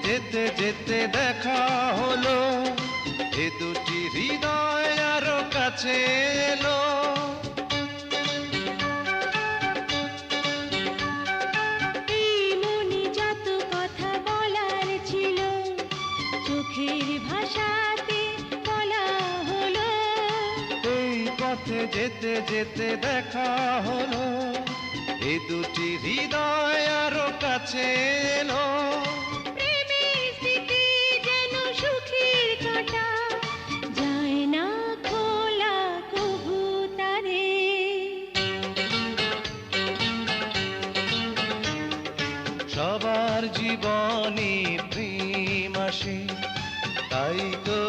যেতে যেতে দেখা হলো, এ দুটি হৃদয় আরো কাছে এলো। এই মনে যত কথা বলার ছিল, চোখের ভাষাতে বলা হলো। এই পথে যেতে যেতে দেখা হলো, এ দুটি হৃদয় আরো কাছে এলো। প্রেমের স্মৃতি যেন সুখের কাঁটা, যায় না খোলা কভু তারে। সবার জীবনে প্রেম আসে, তাই তো